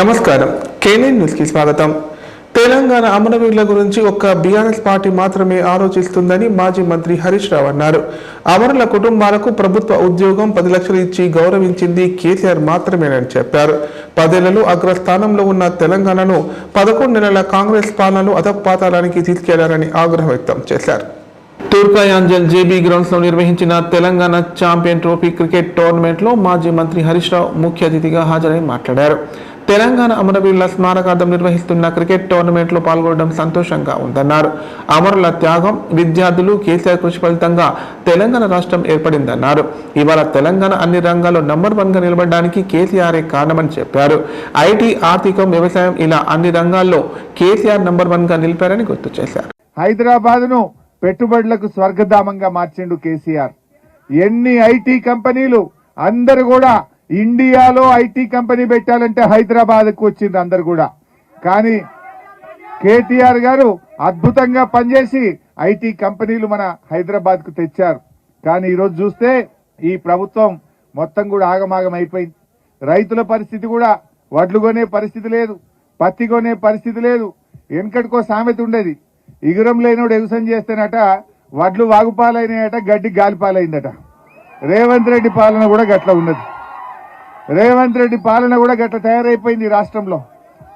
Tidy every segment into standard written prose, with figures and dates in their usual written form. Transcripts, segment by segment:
నమస్కారం. KNN news కి స్వాగతం. తెలంగాణ అమరవీరుల గురించి ఒక్క బీఆర్ఎస్ పార్టీ మాత్రమే ఆలోచిస్తుందని మాజీ మంత్రి హరీష్ రావు అన్నారు. అమరుల కుటుంబాలకు ప్రభుత్వ ఉద్యోగం 10 లక్షలు ఇచ్చి గౌరవించింది కేసీఆర్ మాత్రమేనని చెప్పారు. 10 ఏళ్లలో అగ్రస్థానంలో ఉన్న తెలంగాణను 11 నెలల కాంగ్రెస్ పాలనలో అధపాతాళానికి తీసుకెళ్లారని ఆగ్రహం వ్యక్తం చేశారు. తూర్కాయాంజల్ జేబీ గ్రౌండ్స్ లో నిర్వహించిన Telangana champion trophy cricket tournament లో మాజీ మంత్రి హరీష్ రావు ముఖ్య అతిథిగా హాజరై మాట్లాడారు. తెలంగాణ అమరవీరుల స్మారకార్థం నిర్వహిస్తున్న క్రికెట్ టోర్నమెంట్ లో పాల్గొనడం సంతోషంగా ఉందన్నారు. అమరుల త్యాగం, విద్యార్థులు, కేసీఆర్ కృషి ఫలితంగా తెలంగాణ రాష్ట్రం ఏర్పడిందన్నారు. ఇవాళ తెలంగాణ అన్ని రంగాల్లో నంబర్ 1 గా నిలబడడానికి కేసీఆరే కారణమని చెప్పారు. ఐటీ, ఆర్థికం, వ్యవసాయం ఇలా అన్ని రంగాల్లో కేసీఆర్ నంబర్ 1 గా నిలిపారని గుర్తు చేశారు. హైదరాబాద్ ను పెట్టుబడులకు స్వర్గధామంగా మార్చిండు కేసీఆర్. ఎన్ని ఐటీ కంపెనీలు, అందరు కూడా ఇండియాలో ఐటీ కంపెనీ పెట్టాలంటే హైదరాబాద్కు వచ్చింది అందరు కూడా. కానీ కేటీఆర్ గారు అద్భుతంగా పనిచేసి ఐటీ కంపెనీలు మన హైదరాబాద్ కు తెచ్చారు. కానీ ఈరోజు చూస్తే ఈ ప్రభుత్వం మొత్తం కూడా ఆగమాగం అయిపోయింది. రైతుల పరిస్థితి కూడా, వడ్లు కొనే పరిస్థితి లేదు, పత్తి కొనే పరిస్థితి లేదు. వెనకటికో సామెత ఉండేది, ఇగురం లేనోడు ఎగుసం చేస్తేనట వడ్లు వాగుపాలైనాయట, గడ్డి గాలిపాలైందట. రేవంత్ రెడ్డి పాలన కూడా గట్ల ఉన్నది. రేవంత్ రెడ్డి పాలన కూడా గట్ల తయారైపోయింది. రాష్ట్రంలో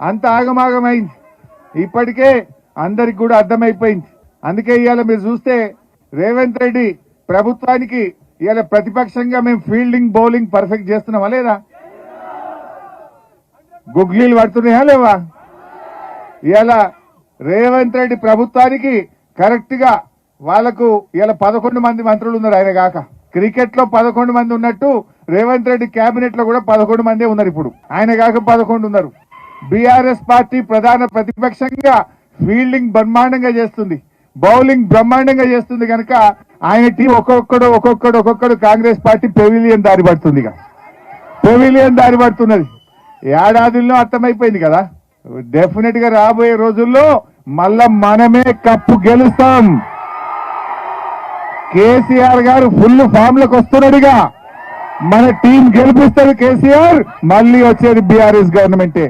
అంత ఆగమాగమైంది. ఇప్పటికే అందరికి కూడా అర్థమైపోయింది. అందుకే ఇవాళ మీరు చూస్తే రేవంత్ రెడ్డి ప్రభుత్వానికి ఇవాళ ప్రతిపక్షంగా మేము ఫీల్డింగ్, బౌలింగ్ పర్ఫెక్ట్ చేస్తున్నామా లేదా? గుగ్లీలు పడుతున్నాయా లేవా? ఇవాళ రేవంత్ రెడ్డి ప్రభుత్వానికి కరెక్ట్ గా వాళ్లకు ఇలా 11 మంది మంత్రులు ఉన్నారు. ఆయన కాక క్రికెట్ లో 11 మంది ఉన్నట్టు రేవంత్ రెడ్డి కేబినెట్ లో కూడా 11 మందే ఉన్నారు. ఇప్పుడు ఆయన కాక 11 ఉన్నారు. బీఆర్ఎస్ పార్టీ ప్రధాన ప్రతిపక్షంగా ఫీల్డింగ్ బ్రహ్మాండంగా చేస్తుంది, బౌలింగ్ బ్రహ్మాండంగా చేస్తుంది. కనుక ఆయన టీం ఒక్కొక్కడు కాంగ్రెస్ పార్టీ పెవిలియన్ దారి పడుతుంది. పెవిలియన్ దారి పడుతున్నది. ఏడాదిలో అర్థమైపోయింది కదా. డెఫినెట్ గా రాబోయే రోజుల్లో మళ్ళా మనమే కప్పు గెలుస్తాం. కేసీఆర్ గారు ఫుల్ ఫామ్ లకు వస్తున్నాడుగా. మన టీం గెలిపిస్తారు కేసీఆర్. మళ్ళీ వచ్చేది బీఆర్ఎస్ గవర్నమెంటే.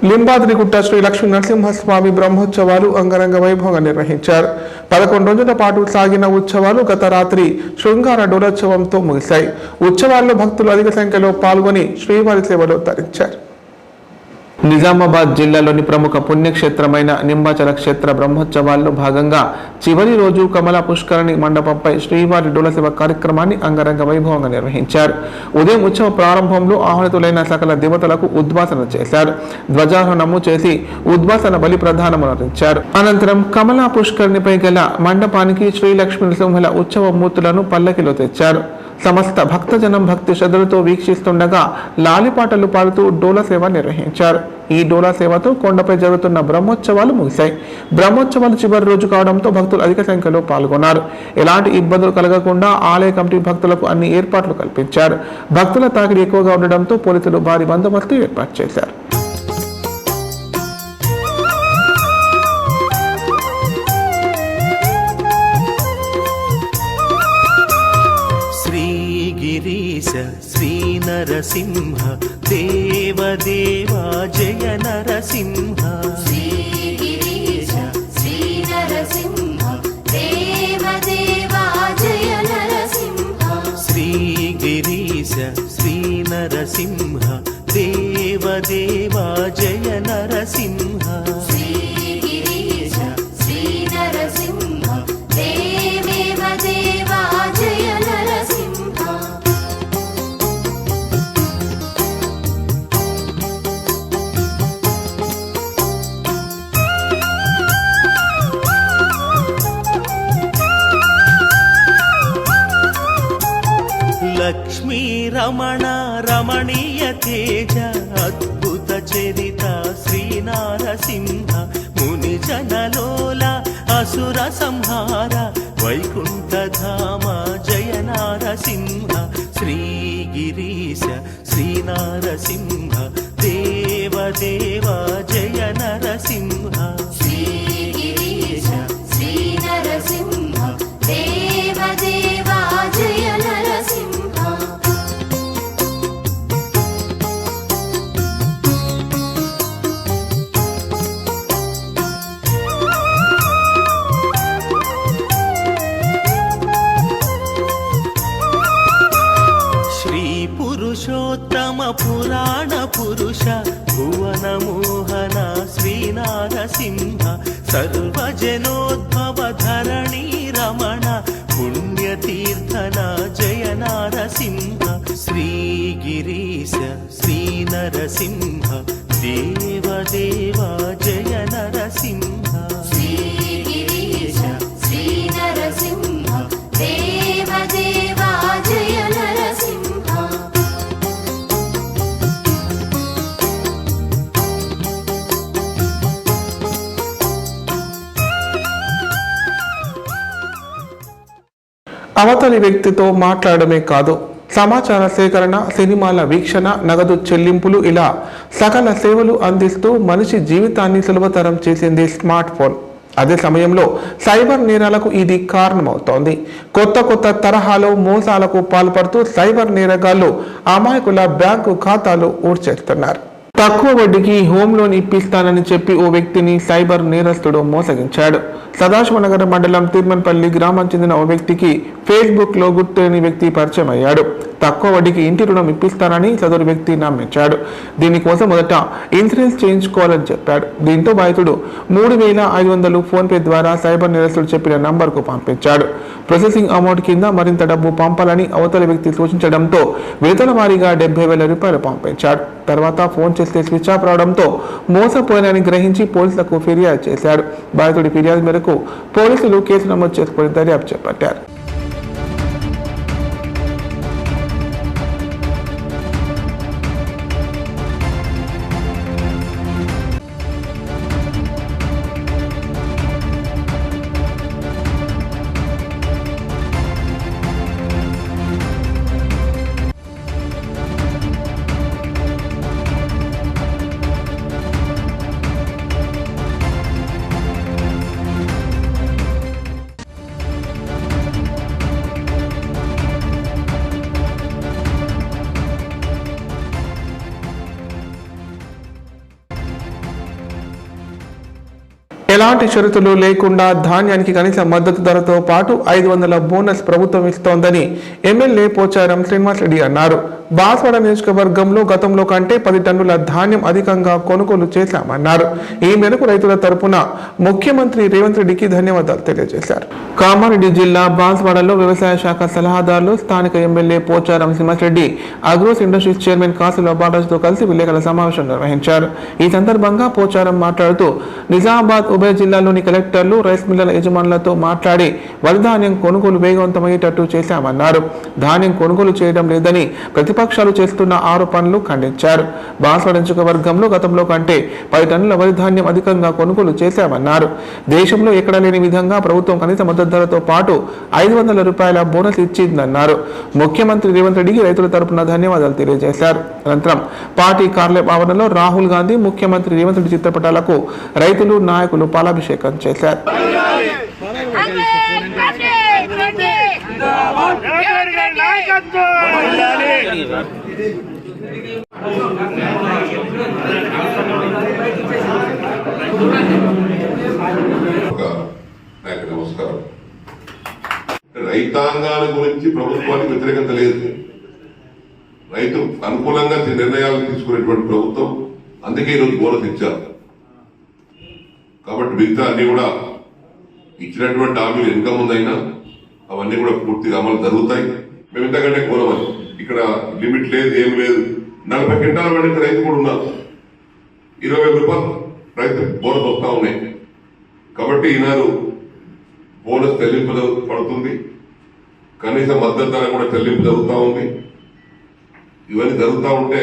లింబాద్రిగుట్ట శ్రీ లక్ష్మీ నరసింహస్వామి బ్రహ్మోత్సవాలు అంగరంగ వైభవంగా నిర్వహించారు. 11 రోజుల పాటు సాగిన ఉత్సవాలు గత రాత్రి శృంగార డోలోత్సవంతో ముగిశాయి. ఉత్సవాల్లో భక్తులు అధిక సంఖ్యలో పాల్గొని శ్రీవారి సేవలో తరించారు. నిజామాబాద్ జిల్లాలోని ప్రముఖ పుణ్యక్షేత్రమైన నింబాచల క్షేత్ర బ్రహ్మోత్సవాల్లో భాగంగా చివరి రోజు కమల పుష్కరణి మండపంపై శ్రీవారి డోలసేవ కార్యక్రమాన్ని అంగరంగ వైభవంగా నిర్వహించారు. ఉదయం ఉత్సవ ప్రారంభంలో ఆహ్వానితులైన సకల దేవతలకు ఉద్వాసన చేశారు. ధ్వజారోహణము చేసి ఉద్వాసన బలి ప్రధానమరించారు. అనంతరం కమల పుష్కరిణిపై గల మండపానికి శ్రీ లక్ష్మీ నరసింహుల ఉత్సవ మూర్తులను పల్లకిలో తెచ్చారు. సమస్త భక్తజనం భక్తి శ్రద్ధలతో వీక్షిస్తుండగా లాలిపాటలు పాడుతూ డోలా సేవ నిర్వహించారు. ఈ డోలా సేవతో కొండపై జరుగుతున్న బ్రహ్మోత్సవాలు ముగిశాయి. బ్రహ్మోత్సవాలు చివరి రోజు కావడంతో భక్తులు అధిక సంఖ్యలో పాల్గొన్నారు. ఎలాంటి ఇబ్బందులు కలగకుండా ఆలయ కమిటీ భక్తులకు అన్ని ఏర్పాట్లు కల్పించారు. భక్తుల తాకిడి ఎక్కువగా ఉండడంతో పోలీసులు భారీ బందోబస్తు ఏర్పాటు చేశారు. శ్రీ నరసింహ దేవదేవా జయ నరసింహ. శ్రీ గిరీశ శ్రీ నరసింహ దేవదేవా జయ నరసింహ. శ్రీ గిరీశ శ్రీ నరసింహ దేవదేవా జయ నరసింహ. శ్రీ గిరీశ శ్రీ నరసింహ దేవదేవా జయ నరసింహ. లక్ష్మీ రమణ రమణీయ తేజ అద్భుత చరిత శ్రీ నారసింహ. ముని జనలోల అసుర సంహార వైకుంఠ ధామ జయ నారసింహ. శ్రీ గిరీశ శ్రీ నారసింహ దేవదేవా జయ నరసింహ. శ్రీ గిరీశ శ్రీ నరసింహ దేవదేవా జయ నరసింహ. పురుషోత్తమ పురాణ పురుష భువన మోహన శ్రీనారసింహ సర్వజనోద్భవ ధరణీ రమణ పుణ్యతీర్థన జయ నారసింహ శ్రీగిరీశ శ్రీనరసింహ దేవదేవా జయ నరసింహ శ్రీగిరీశ శ్రీనరసింహ దేవదేవా జయ నరసింహ అవతలి వ్యక్తితో మాట్లాడమే కాదు, సమాచార సేకరణ, సినిమాల వీక్షణ, నగదు చెల్లింపులు ఇలా సకల సేవలు అందిస్తూ మనిషి జీవితాన్ని సులభతరం చేసింది స్మార్ట్ ఫోన్. అదే సమయంలో సైబర్ నేరాలకు ఇది కారణమవుతోంది. కొత్త తరహాలో మోసాలకు పాల్పడుతూ సైబర్ నేరగాళ్లు అమాయకుల బ్యాంకు ఖాతాలు ఊడ్చేస్తున్నారు. తక్కువ వడ్డీకి హోమ్ లోన్ ఇప్పిస్తానని చెప్పి ఓ వ్యక్తిని సైబర్ నేరస్తుడు మోసగించాడు. సదాశివనగర్ మండలం తిరుమన్పల్లి గ్రామం చెందిన ఓ వ్యక్తికి ఫేస్బుక్ లో గుర్తులేని వ్యక్తి పరిచయం అయ్యాడు. తక్కువ వడ్డీకి ఇంటి రుణం ఇప్పిస్తానని సదరు వ్యక్తి నమ్మించాడు. దీనికోసం మొదట ఇన్సూరెన్స్ చేయించుకోవాలని చెప్పాడు. దీంతో బాధితుడు 3,500 ఫోన్ పే ద్వారా సైబర్ నేరస్తుడు చెప్పిన నంబర్కు పంపించాడు. ప్రాసెసింగ్ అమౌంట్ కింద మరింత డబ్బు పంపాలని అవతల వ్యక్తి సూచించడంతో విడతల వారీగా 70,000 రూపాయలు పంపించాడు. తర్వాత ఫోన్ చేస్తే స్విచ్ ఆఫ్ రావడంతో మోసపోయానని గ్రహించి పోలీసులకు ఫిర్యాదు చేశాడు. బాధితుడి ఫిర్యాదు మేరకు పోలీసులు కేసు నమోదు చేసుకుని దర్యాప్తు చేపట్టారు. ఎలాంటి షరతులు లేకుండా ధాన్యానికి కనీస మద్దతు ధరతో పాటు 500 బోనస్ ప్రభుత్వం ఇస్తోందని ఎమ్మెల్యే పోచారం శ్రీనివాస్ రెడ్డి అన్నారు. బాన్స్వాడ నియోజకవర్గంలో గతంలో కంటే 10 టన్నుల ధాన్యం అధికంగా కొనుగోలు చేశామన్నారు. ఈ మేరకు రైతుల తరపున ముఖ్యమంత్రి రేవంత్ రెడ్డికి ధన్యవాదాలు తెలియజేశారు. కామారెడ్డి జిల్లా బాన్స్వాడలో వ్యవసాయ శాఖ సలహాదారులు, స్థానిక MLA Pocharam Srinivas Reddy, agros industries chairman కాసుల బాలరాజుతో కలిసి విలేకరుల సమావేశం నిర్వహించారు. ఈ సందర్భంగా పోచారం మాట్లాడుతూ నిజామాబాద్ ఉభయ జిల్లాలోని కలెక్టర్లు, రైస్ మిల్లర్ల యజమానులతో మాట్లాడి వరి ధాన్యం కొనుగోలు వేగవంతమయ్యేటట్టు చేశామన్నారు. ధాన్యం కొనుగోలు చేయడం లేదని ప్రతిపక్షాలు చేస్తున్న ఆరోపణలు ఖండించారు. బాన్స్వాడ నియోజకవర్గంలో గతంలో కంటే 10 టన్నుల వరి ధాన్యం అధికంగా కొనుగోలు చేశామన్నారు. దేశంలో ఎక్కడ లేని విధంగా ప్రభుత్వం కనీస మద్దతు ధరతో పాటు 500 రూపాయల బోనస్ ఇచ్చిందన్నారు. ముఖ్యమంత్రి రేవంత్ రెడ్డికి రైతుల తరపున ధన్యవాదాలు తెలియజేశారు. అనంతరం పార్టీ కార్యాలయ ఆవరణలో రాహుల్ గాంధీ, ముఖ్యమంత్రి రేవంత్ రెడ్డి చిత్రపటాలకు రైతులు, నాయకులు పాలాభిషేకం చేశారు. నమస్కారం. రైతాంగాల గురించి ప్రభుత్వానికి వ్యతిరేకత లేదు. రైతు అనుకూలంగా నిర్ణయాలు తీసుకునేటువంటి ప్రభుత్వం. అందుకే ఈరోజు బోనస్ ఇచ్చారు. కాబట్టి మిగతా అన్ని కూడా ఇచ్చినటువంటి హామీలు ఇంకా ముందైనా అవన్నీ కూడా పూర్తిగా అమలు జరుగుతాయి. మేము ఇంతకంటే కోరమని ఇక్కడ లిమిట్ లేదు, ఏం లేదు. 40 క్వింటాల పండించే రైతు కూడా ఉన్నారు. 20,000 రూపాయలు రైతు బోనస్ వస్తా ఉన్నాయి. కాబట్టి ఈనాడు బోనస్ చెల్లింపు పడుతుంది. కనీస మద్దతు ధర కూడా చెల్లింపు జరుగుతూ ఉంది. ఇవన్నీ జరుగుతూ ఉంటే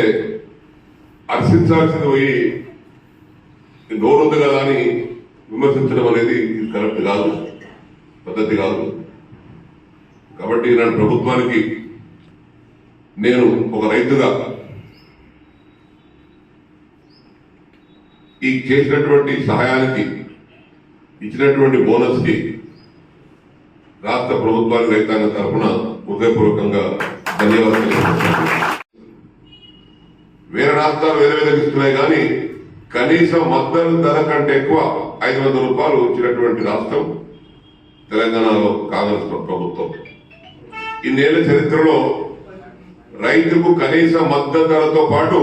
హర్షించాల్సింది పోయి నోరుంది కదా అని విమర్శించడం అనేది ఇది కరెక్ట్ కాదు, పద్ధతి కాదు. కాబట్టి ఈనాడు ప్రభుత్వానికి నేను ఒక రైతుగా ఈ చేసినటువంటి సహాయానికి, ఇచ్చినటువంటి బోనస్ కి రాష్ట్ర ప్రభుత్వానికి రైతాంగం తరఫున హృదయపూర్వకంగా ధన్యవాదాలు తెలియజేస్తున్నాను. వేరే రాష్ట్రాలు వేరే విధంగా ఇస్తున్నాయి కానీ కనీసం మద్దతు ధర కంటే ఎక్కువ 500 రూపాయలు ఇచ్చినటువంటి రాష్ట్రం తెలంగాణలో కాంగ్రెస్ ప్రభుత్వం. ఇన్నేళ్ల చరిత్రలో రైతుకు కనీస మద్దతు ధరతో పాటు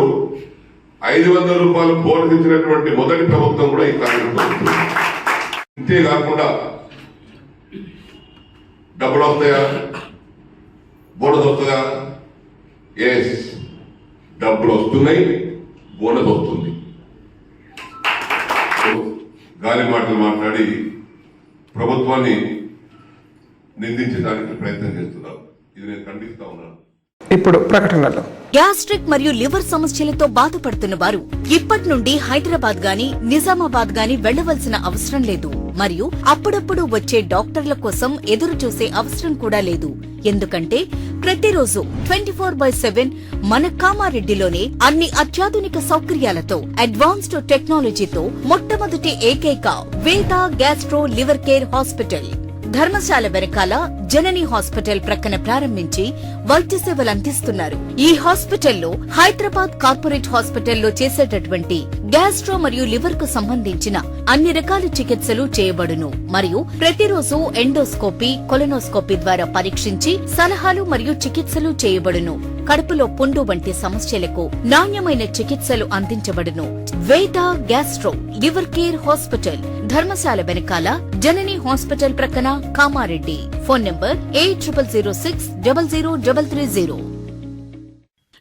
500 రూపాయలు బోనస్ ఇచ్చినటువంటి మొదటి ప్రభుత్వం కూడా ఈ కాంగ్రెస్ ప్రభుత్వం. ఇంతేకాకుండా డబ్బులు వస్తాయా, బోనస్ వస్తుందా? ఎస్, డబ్బులు వస్తున్నాయి, బోనస్ వస్తుంది. గాలి మాటలు మాట్లాడి ప్రభుత్వాన్ని నిందించడానికి ప్రయత్నం చేస్తున్నారు. ఇది నేను ఖండిస్తా ఉన్నాను. ఇప్పుడు ప్రకటనలు. గ్యాస్ట్రిక్ మరియు లివర్ సమస్యలతో బాధపడుతున్న వారు ఇప్పటి నుండి హైదరాబాద్ గాని నిజామాబాద్ గాని వెళ్లవలసిన అవసరం లేదు. మరియు అప్పుడప్పుడు వచ్చే డాక్టర్ల కోసం ఎదురు చూసే అవసరం కూడా లేదు. ఎందుకంటే ప్రతిరోజు 24/7 మన కామారెడ్డిలోనే అన్ని అత్యాధునిక సౌకర్యాలతో అడ్వాన్స్డ్ టెక్నాలజీతో మొట్టమొదటి ఏకైక వేద gastro liver care hospital Dharamshala వెనకాల జనని హాస్పిటల్ ప్రక్కన ప్రారంభించి వైద్య సేవలు అందిస్తున్నారు. ఈ హాస్పిటల్లో హైదరాబాద్ కార్పొరేట్ హాస్పిటల్లో చేసేటటువంటి గ్యాస్ట్రో మరియు లివర్ కు సంబంధించిన అన్ని రకాల చికిత్సలు చేయబడును. మరియు ప్రతిరోజు ఎండోస్కోపీ, కొలనోస్కోపీ ద్వారా పరీక్షించి సలహాలు మరియు చికిత్సలు చేయబడును. కడుపులో పుండు వంటి సమస్యలకు నాణ్యమైన చికిత్సలు అందించబడును. వేద gastro liver care hospital Dharamshala వెనకాల జనని హాస్పిటల్ ప్రక్కన Kamareddy. Phone number 8006000330.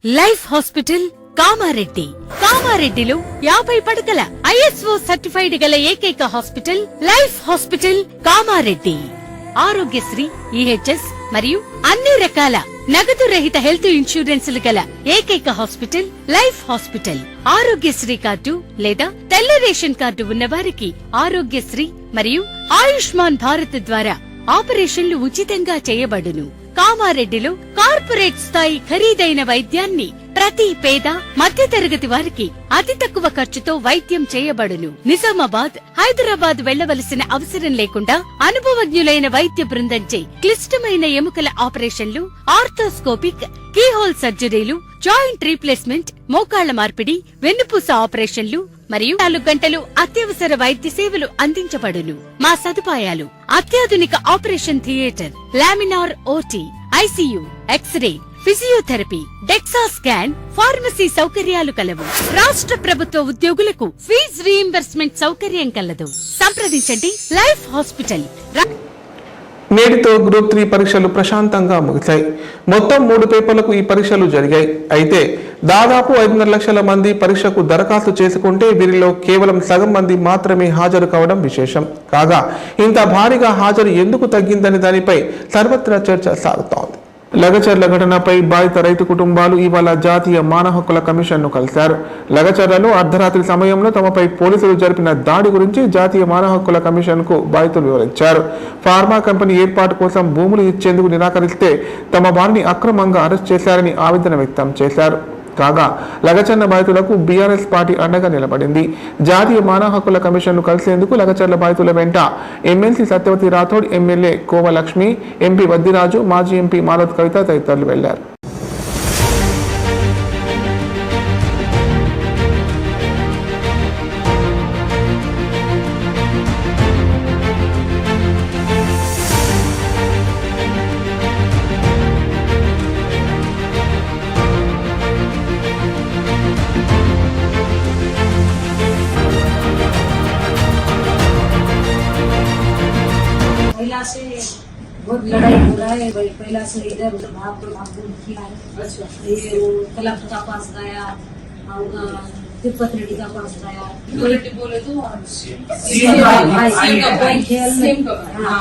Life hospital Kamareddy. కామారెడ్డిలో 50 పడకల ISO సర్టిఫైడ్ గల ఏకైక hospital life hospital Kamareddy. Aarogyasri, EHS మరియు అన్ని రకాల నగదు రహిత హెల్త్ ఇన్సూరెన్సులు గల ఏకైక hospital life hospital. Aarogyasri card లేదా తెల్ల రేషన్ కార్డు ఉన్న వారికి ఆరోగ్యశ్రీ మరియు ఆయుష్మాన్ భారత్ ద్వారా ఆపరేషన్లు ఉచితంగా చేయబడును. కామారెడ్డిలో కార్పొరేట్ స్థాయి ఖరీదైన వైద్యాన్ని ప్రతి పేద మధ్యతరగతి వారికి అతి తక్కువ ఖర్చుతో వైద్యం చేయబడును. నిజామాబాద్, హైదరాబాద్ వెళ్లవలసిన అవసరం లేకుండా అనుభవజ్ఞులైన వైద్య బృందంచే క్లిష్టమైన ఎముకల ఆపరేషన్లు, ఆర్థోస్కోపిక్, కీహోల్ సర్జరీలు, జాయింట్ రీప్లేస్మెంట్, మోకాళ్ల మార్పిడి, వెన్నుపూస ఆపరేషన్లు మరియు 4 గంటలు అత్యవసర వైద్య సేవలు అందించబడును. మా సదుపాయాలు: అత్యాధునిక operation theatre, laminar OT, ICU, x-ray, physiotherapy, DEXA scan, pharmacy సౌకర్యాలు కలవు. రాష్ట్ర ప్రభుత్వ ఉద్యోగులకు ఫీజు రీయింబర్స్మెంట్ సౌకర్యం కలదు. సంప్రదించండి లైఫ్ హాస్పిటల్. నేటితో గ్రూప్ 3 పరీక్షలు ప్రశాంతంగా ముగిశాయి. మొత్తం 3 పేపర్లకు ఈ పరీక్షలు జరిగాయి. అయితే దాదాపు 5.5 లక్షల మంది పరీక్షకు దరఖాస్తు చేసుకుంటే వీరిలో కేవలం సగం మంది మాత్రమే హాజరు కావడం విశేషం. కాగా ఇంత భారీగా హాజరు ఎందుకు తగ్గిందనే దానిపై సర్వత్రా చర్చ సాగుతోంది. లగచర్ల ఘటనపై బాధిత రైతు కుటుంబాలు ఇవాళ జాతీయ మానవ హక్కుల కమిషన్ను కలిశారు. లగచర్లలో అర్ధరాత్రి సమయంలో తమపై పోలీసులు జరిపిన దాడి గురించి జాతీయ మానవ హక్కుల కమిషన్కు బాధితులు వివరించారు. ఫార్మా కంపెనీ ఏర్పాటు కోసం భూములు ఇచ్చేందుకు నిరాకరిస్తే తమ వారిని అక్రమంగా అరెస్ట్ చేశారని ఆవేదన వ్యక్తం చేశారు. కాగా లగచర్ల బాధితులకు బీఆర్ఎస్ పార్టీ అండగా నిలబడింది. జాతీయ మానవ హక్కుల కమిషన్ను కలిసేందుకు లగచర్ల బాధితుల వెంట MLC Satyavathi Rathod, MLA Kovalakshmi, MP Vaddiraju, మాజీ ఎంపీ మాలత్ కవిత తదితరులు వెళ్లారు. महिला से बहुत लड़ाई हो रहा है भाई। पहला से इधर उधर भाग किया है। ये वो कलेक्टर का पास गया और तिब्बत रेड्डी का पास गया। बोले तो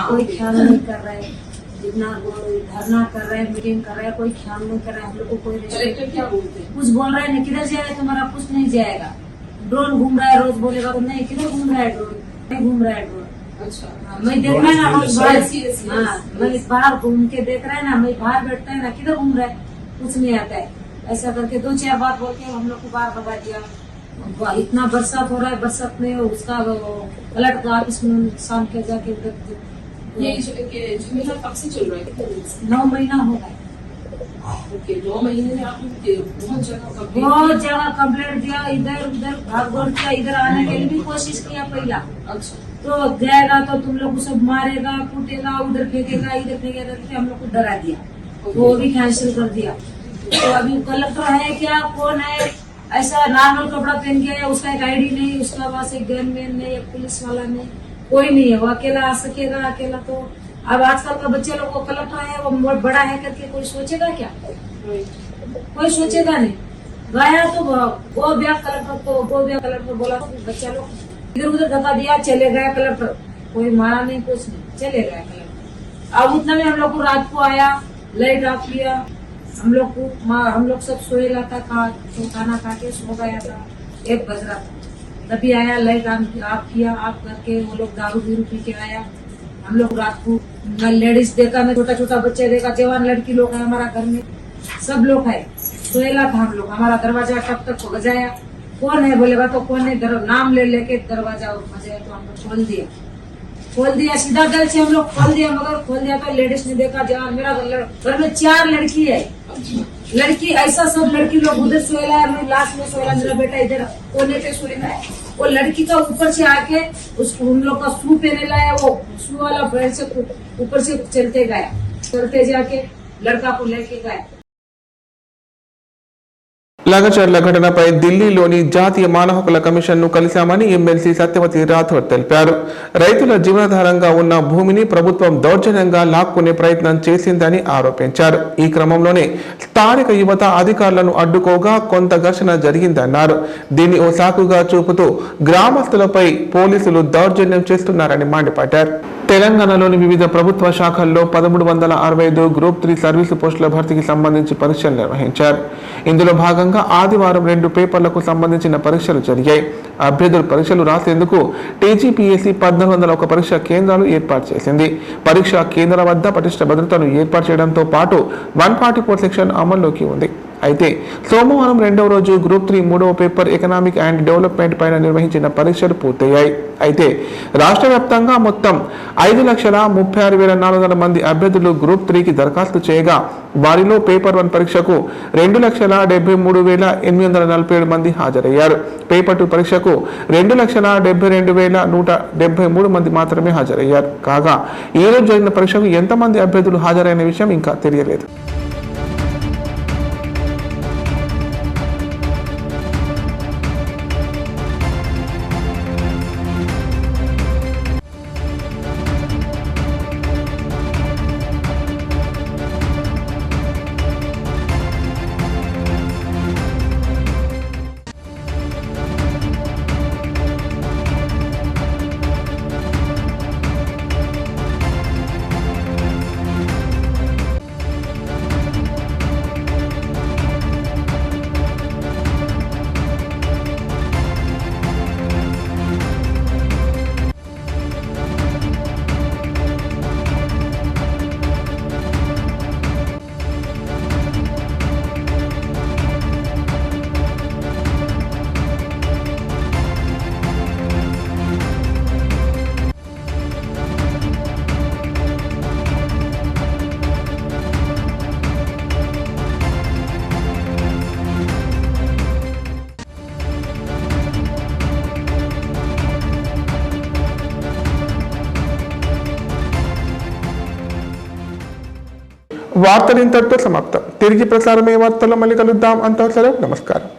कोई ख्याल नहीं कर रहा है। जितना धरना कर रहे हैं, मीटिंग कर रहे हैं, कोई ख्याल नहीं कर रहा है। हम लोग को कोई क्या बोलते कुछ बोल रहा है ना, किधर जाएगा तुम्हारा कुछ नहीं जाएगा। ड्रोन घूम रहा है, रोज बोलेगा तो नहीं, किधर घूम रहा है ड्रोन, नहीं घूम रहा है ड्रोन। अच्छा, मैं देख रहा है ना रोज बाहर, मैं बाहर घूम के देख रहा है ना, मैं बाहर बैठता है ना, किधर घूम रहा है, कुछ नहीं आता है। ऐसा करके 2-4 बार बोल के हम लोग को बाहर भगा दिया। इतना बरसात हो रहा है, बरसात में उसका कलेक्टर का ऑफिस में शाम के जाके उधर ये झमेला कब से चल रहा है? 9 महीना हो गया। 2 महीने में आपने बहुत जगह कंप्लेंट दिया, इधर उधर भाग दौड़ किया, इधर आने के लिए भी कोशिश किया पहला। अच्छा, तो जाएगा तो तुम लोग को सब मारेगा, कूटेगा, उधर फेंकेगा, इधर फेंकेगा, हम लोग को डरा दिया। वो भी कैंसिल कर दिया। तो अभी कलेक्टर है क्या, कौन है, ऐसा नॉर्मल कपड़ा पहन के आया, उसका एक आईडी नहीं, उसका पास एक गनमैन नहीं, एक पुलिस वाला नहीं, कोई नहीं है, वो अकेला आ सकेगा। अकेला तो अब आजकल का बच्चे लोग को कलेक्टर है वो बड़ा है करके कोई सोचेगा क्या? कोई सोचेगा नहीं। गया तो वो ब्याह कलेक्टर बोला तो बच्चा लोग इधर उधर धक्का दिया, चले गया कलेक्टर, कोई मारा नहीं, कुछ नहीं, चले गया कलेक्टर। अब उतना में हम लोग को रात को आया, लाइट ऑफ किया, हम लोग सब सोएला था, खाना खा के सो गया था, 1 बज रहा था, तभी आया, लाइट ऑफ किया, ऑफ करके वो लोग दारू पी के आया। हम लोग रात को लेडीज देखा, मैं छोटा बच्चे देखा, जवान लड़की लोग है हमारा घर में, सब लोग है, सोएला था हम लोग। हमारा दरवाजा कब तक बजाया, कौन है बोलेगा तो कौन है, नाम ले लेके दरवाजा बजाया तो हम लोग खोल दिया, सीधा गल से हम लोग खोल दिया, मगर खोल दिया तो लेडीज ने देखा, जवान, मेरा घर में 4 लड़की है, लड़की ऐसा सब लड़की लोग उधर सोएला है, मैं लास्ट में सोएला, मेरा बेटा इधर कोने पे सोएला है। वो लड़की का ऊपर से आके उसको उन लोग का शू पहने लाया, वो शू वाला बैल से ऊपर से चलते जाके लड़का को लेके गए। లగచర్ల ఘటనపై ఢిల్లీలోని జాతీయ మానవ హక్కుల కమిషన్ను కలిశామని ఎమ్మెల్సీ సత్యవతి రాథోడ్ తెలిపారు. రైతుల జీవనాధారంగా ఉన్న భూమిని ప్రభుత్వం దౌర్జన్యంగా లాక్కునే ప్రయత్నం చేసిందని ఆరోపించారు. ఈ క్రమంలోనే స్థానిక యువత అధికారులను అడ్డుకోగా కొంత ఘర్షణ జరిగిందన్నారు. దీన్ని ఓ సాకుగా చూపుతూ గ్రామస్తులపై పోలీసులు దౌర్జన్యం చేస్తున్నారని మండిపడ్డారు. తెలంగాణలోని వివిధ ప్రభుత్వ శాఖల్లో 1365 గ్రూప్ 3 సర్వీసు పోస్టుల భర్తీకి సంబంధించి పరీక్షలు నిర్వహించారు. ఇందులో భాగంగా ఆదివారం 2 పేపర్లకు సంబంధించిన పరీక్షలు జరిగాయి. అభ్యర్థులు పరీక్షలు రాసేందుకు టీజీపీఎస్సీ 1401 పరీక్షా కేంద్రాలు ఏర్పాటు చేసింది. పరీక్షా కేంద్రాల వద్ద పటిష్ట భద్రతను ఏర్పాటు చేయడంతో పాటు 144 సెక్షన్ అమల్లోకి ఉంది. అయితే సోమవారం 2వ రోజు గ్రూప్ 3 3వ పేపర్ ఎకనామిక్ అండ్ డెవలప్మెంట్ పైన నిర్వహించిన పరీక్షలు పూర్తయ్యాయి. అయితే రాష్ట్ర వ్యాప్తంగా మొత్తం 5,36,400 మంది అభ్యర్థులు గ్రూప్ 3కి దరఖాస్తు చేయగా వారిలో పేపర్ 1 పరీక్షకు 2,73,847 మంది హాజరయ్యారు. పేపర్ 2 పరీక్షకు 2,72,173 మంది మాత్రమే హాజరయ్యారు. కాగా ఈ రోజు జరిగిన పరీక్షకు ఎంతమంది అభ్యర్థులు హాజరైన విషయం ఇంకా తెలియలేదు. వార్తలు ఇంతటితో సమాప్తం. తిరిగి ప్రసారమయ్యే వార్తల్లో మళ్ళీ కలుద్దాం. అంతవరకు సెలవు. నమస్కారం.